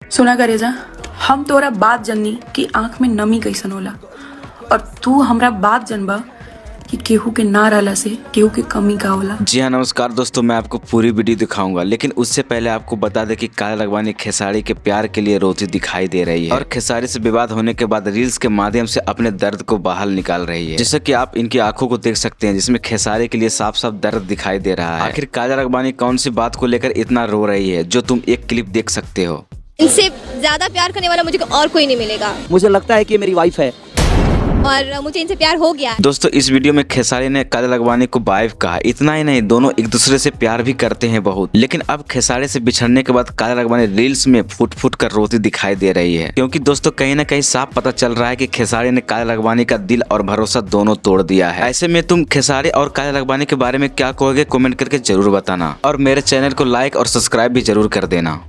सुना करेजा, हम तोरा बात जननी कि आंख में नमी कैसन होला और तू हमरा बात जनबा कि केहू के ना रहला से केहू के कमी का होला। जी हाँ, नमस्कार दोस्तों, मैं आपको पूरी वीडियो दिखाऊंगा, लेकिन उससे पहले आपको बता दें कि काजल राघवानी खेसारी के प्यार के लिए रोती दिखाई दे रही है और खेसारी से विवाद होने के बाद रील्स के माध्यम से अपने दर्द को बाहर निकाल रही है। जैसे कि आप इनकी आंखों को देख सकते हैं, जिसमें खेसारी के लिए साफ साफ दर्द दिखाई दे रहा है। आखिर काजल राघवानी कौन सी बात को लेकर इतना रो रही है, जो तुम एक क्लिप देख सकते हो। इनसे ज्यादा प्यार करने वाला मुझे और कोई नहीं मिलेगा। मुझे लगता है कि ये मेरी वाइफ है और मुझे इनसे प्यार हो गया। दोस्तों, इस वीडियो में खेसारी ने काजल राघवानी को वाइफ कहा। इतना ही नहीं, दोनों एक दूसरे से प्यार भी करते हैं बहुत। लेकिन अब खेसारी से बिछड़ने के बाद काजल राघवानी रील्स में फुट फुट कर रोती दिखाई दे रही है, क्योंकि दोस्तों कहीं ना कहीं साफ पता चल रहा है कि खेसारी ने काजल राघवानी का दिल और भरोसा दोनों तोड़ दिया है। ऐसे में तुम खेसारी और काजल राघवानी के बारे में क्या कहोगे, कमेंट करके जरूर बताना और मेरे चैनल को लाइक और सब्सक्राइब भी जरूर कर देना।